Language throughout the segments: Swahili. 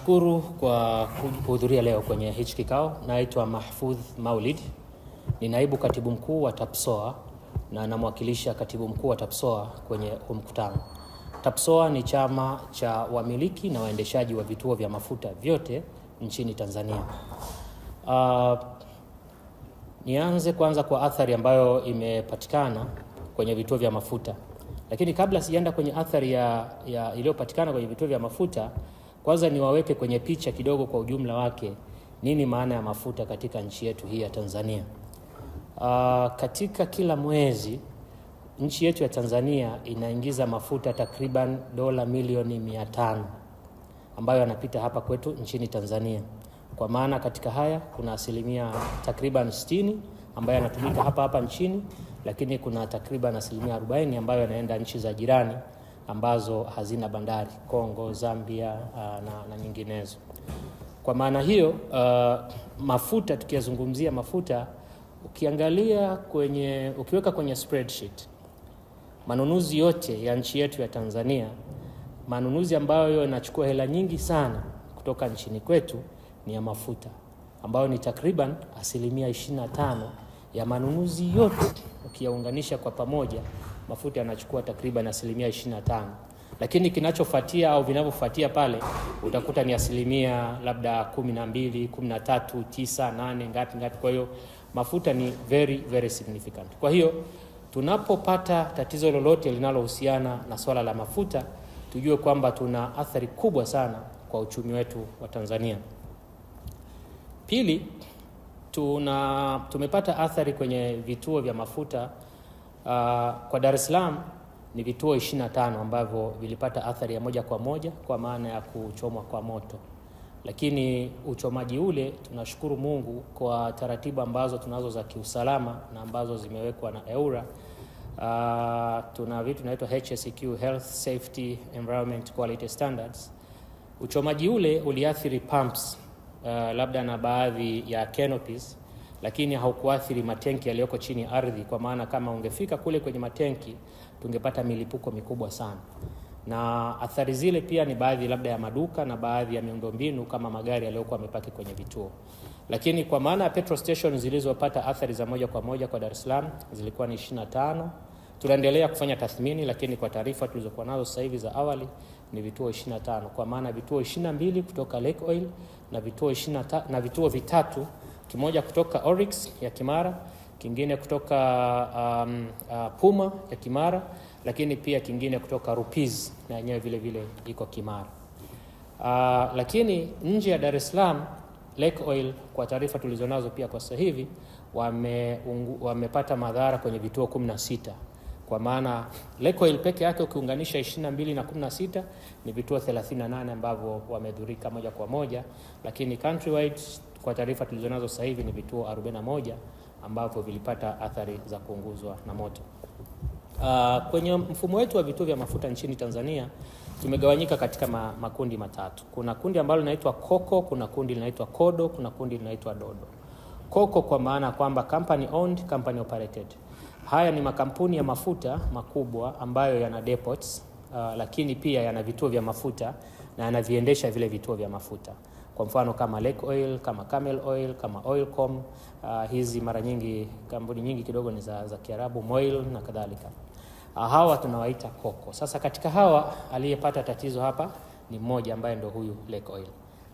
Nashukuru kwa kuhudhuria leo kwenye hichi kikao. Naitwa Mahfudh Maulid. Ni naibu katibu mkuu wa TAPSOA na namwakilisha katibu mkuu wa TAPSOA kwenye mkutano. TAPSOA ni chama cha wamiliki na waendeshaji wa vituo vya mafuta vyote nchini Tanzania. Nianze kwanza kwa athari ambayo imepatikana kwenye vituo vya mafuta. Lakini kabla sijaenda kwenye athari ya iliyopatikana kwenye vituo vya mafuta, kwanza niwaweke kwenye picha kidogo kwa ujumla wake nini maana ya mafuta katika nchi yetu hii ya Tanzania. Katika kila mwezi nchi yetu ya Tanzania inaingiza mafuta takriban dola milioni 500 ambayo yanapita hapa kwetu nchini Tanzania. Kwa maana katika haya kuna asilimia takriban 60 ambayo yanatumika hapa nchini, lakini kuna takriban asilimia 40 ambayo yanaenda nchi za jirani ambazo hazina bandari, Kongo, Zambia na nyinginezo. Kwa maana hiyo mafuta, tukiyazungumzia mafuta, ukiweka kwenye spreadsheet manunuzi yote ya nchi yetu ya Tanzania, manunuzi ambayo yanachukua hela nyingi sana kutoka nchini kwetu ni ya mafuta, ambayo ni takriban asilimia 25 ya manunuzi yote. Ukiyaunganisha kwa pamoja, mafuta yanachukua takriban asilimia 25. Lakini kinachofuatia au vinavyofuatia pale utakuta ni asilimia labda 12, 13, 9, 8 ngapi. Kwa hiyo mafuta ni very very significant. Kwa hiyo tunapopata tatizo lolote linalohusiana na swala la mafuta, tujue kwamba tuna athari kubwa sana kwa uchumi wetu wa Tanzania. Pili, tumepata athari kwenye vituo vya mafuta. Kwa Dar es Salaam ni vituo 25 ambavyo vilipata athari ya moja kwa moja kwa maana ya kuchomwa kwa moto. Lakini uchomaji ule, tunashukuru Mungu kwa taratibu ambazo tunazo za kiusalama na ambazo zimewekwa na EWURA. Tuna vitu vinaitwa HSEQ, Health, Safety, Environment, Quality Standards. Uchomaji ule uliathiri pumps labda na baadhi ya canopies, lakini haukuathiri matenki yaliyoko chini ya ardhi, kwa maana kama ungefika kule kwenye matenki tungepata milipuko mikubwa sana. Na athari zile pia ni baadhi labda ya maduka na baadhi ya miundombinu kama magari yaliyokuwa yamepaki kwenye vituo. Lakini kwa maana ya petrol stations zilizopata athari za moja kwa moja kwa Dar es Salaam zilikuwa ni 25. Tunaendelea kufanya tathmini, lakini kwa taarifa tulizokuwa nazo sasa hivi za awali ni vituo 25, kwa maana vituo 22 kutoka Lake Oil na vituo vitatu, kimoja kutoka Oryx ya Kimara, kingine kutoka Puma ya Kimara, lakini pia kingine kutoka Rupiz na yenyewe vile vile iko Kimara. Lakini nje ya Dar es Salaam, Lake Oil kwa taarifa tulizonazo pia kwa sasa hivi wamepata madhara kwenye vituo 16. Kwa maana Lake Oil peke yake ukiunganisha 22 na 16 ni vituo 38 ambavyo wamedhurika moja kwa moja, lakini countrywide kwa taarifa tulizonazo sasa hivi ni vituo 41 ambavyo vilipata athari za kuunguzwa na moto. Kwenye mfumo wetu wa vituo vya mafuta nchini Tanzania tumegawanyika katika makundi matatu. Kuna kundi ambalo linaitwa COCO, kuna kundi linaitwa CODO, kuna kundi linaitwa DODO. COCO kwa maana kwamba company owned, company operated. Haya ni makampuni ya mafuta makubwa ambayo yana depots, lakini pia yana vituo vya mafuta na yanaviendesha vile vituo vya mafuta. Kwa mfano kama Lake Oil, kama Camel Oil, kama Oilcom. Hizi mara nyingi kampuni nyingi kidogo ni za Kiarabu, Moil na kadhalika. Hawa tunawaita COCO. Sasa katika hawa aliyepata tatizo hapa ni mmoja ambaye ndio huyu Lake Oil.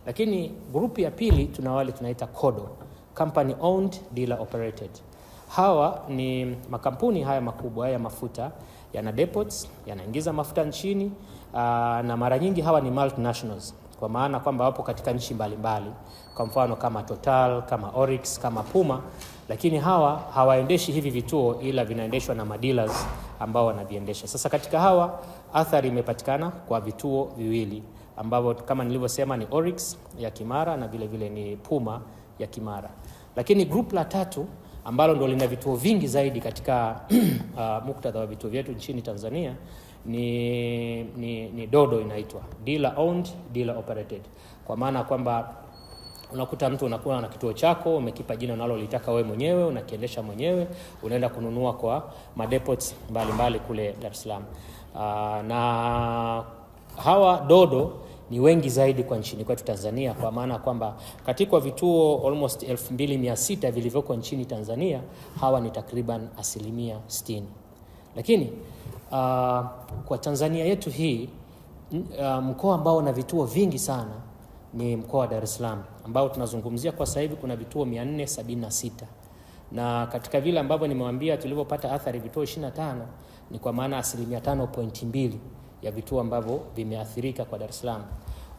Lakini grupu ya pili tuna wale tunaita CODO, company owned, dealer operated. Hawa ni makampuni haya makubwa ya mafuta, yana depots, yanaingiza mafuta nchini, na mara nyingi hawa ni multinationals, kwa maana kwamba wapo katika nchi mbalimbali, kwa mfano kama Total, kama Oryx, kama Puma. Lakini hawa hawaendeshi hivi vituo, ila vinaendeshwa na madealers ambao wanaviendesha. Sasa katika hawa athari imepatikana kwa vituo viwili ambavyo kama nilivyosema ni Oryx ya Kimara na vile vile ni Puma ya Kimara. Lakini group la tatu ambalo ndo lina vituo vingi zaidi katika muktadha wa vituo vyetu nchini Tanzania ni DODO, inaitwa dealer owned, dealer operated. Kwa maana kwamba unakuta mtu unakuwa na kituo chako, umekipa jina unalolitaka wewe mwenyewe, unakiendesha mwenyewe, unaenda kununua kwa madepots mbalimbali kule Dar es Salaam. Na hawa DODO ni wengi zaidi kwa nchini kwetu Tanzania, kwa maana kwamba katika vituo almost 2600 vilivyoko nchini Tanzania, hawa ni takriban 60%. Lakini kwa Tanzania yetu hii, mkoa ambao una vituo vingi sana ni mkoa wa Dar es Salaam, ambao tunazungumzia kwa sasa hivi kuna vituo 476. Na katika vile ambavyo nimewaambia tulivyopata athari vituo 25, ni kwa maana 5.2 ya vituo ambavyo vimeathirika kwa Dar es Salaam.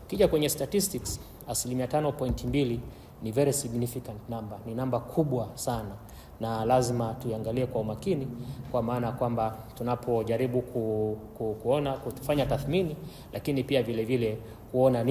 Ukija kwenye statistics, 5.2 ni very significant number, ni namba kubwa sana, na lazima tuiangalie kwa umakini, kwa maana kwamba tunapojaribu kufanya tathmini, lakini pia vile vile kuona nini